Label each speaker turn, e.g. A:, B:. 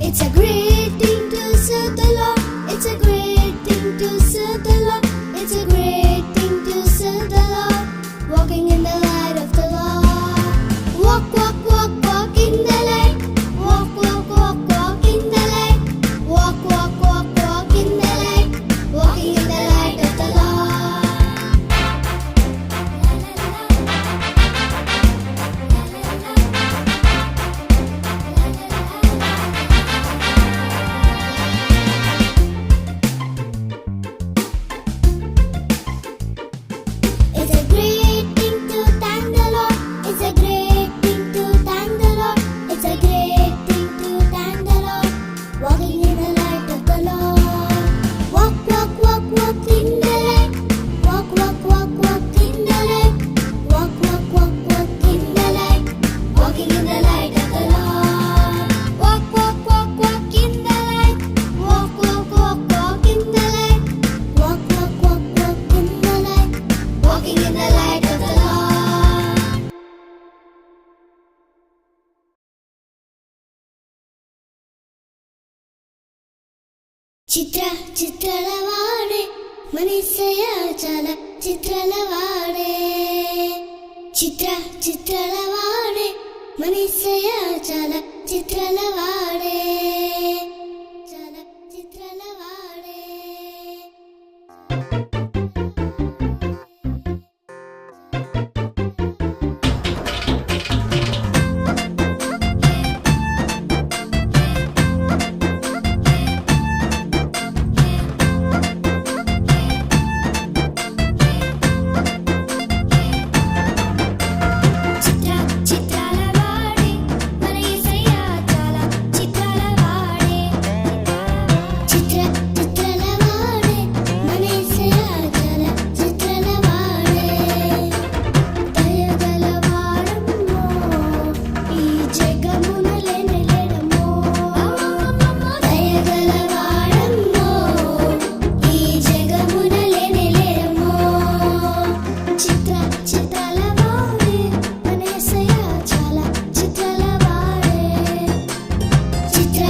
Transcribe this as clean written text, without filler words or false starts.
A: It's a great thing to serve the Lord. It's a great thing to serve the Lord. It's a great thing to serve the Lord. Walking in the light of the Lord. Walk, walk, walk, walk in the light. Walk, walk, walk, walk in the light. Walk, walk, walk, walk in the light. Walking in the light of the Lord. It's a great thing to thank the Lord. It's a great thing to thank the Lord. It's a great thing to thank the Lord. Walking in the light of the Lord. Walk, walk, walk, walk in the light. Walk, walk, walk, walk in the light. Walk, walk, walk, walk in the light. Walking in the light of the Lord. Walk, walk, walk, walk in the light. Walk, walk, walk, walk in the light. Walk, walk, walk, walk in the light. Walking in the light of the Lord. చిత్ర చిత్రలవాడే మనీసయ చాలా చిత్రలవాడే చిత్ర చిత్రలవాడే మనీసయ చాలా చిత్రలవాడే చాలా చిత్రలవాడే చిత్ర చిత్రాలవాడే మన యేసయ్య చాలా చిత్రాలవాడే చిత్ర చిత్రాలవాడే మన యేసయ్య చాలా చిత్రాలవాడే దయగలవాడమ్మో ఈ జగమున లేనేలేడమ్మో దయగలవాడమ్మో ఈ జగమున లేనేలేడమ్మో చిత్ర చిత్రాలవాడే మన యేసయ్య చాలా చిత్రాలవాడే చిత్ర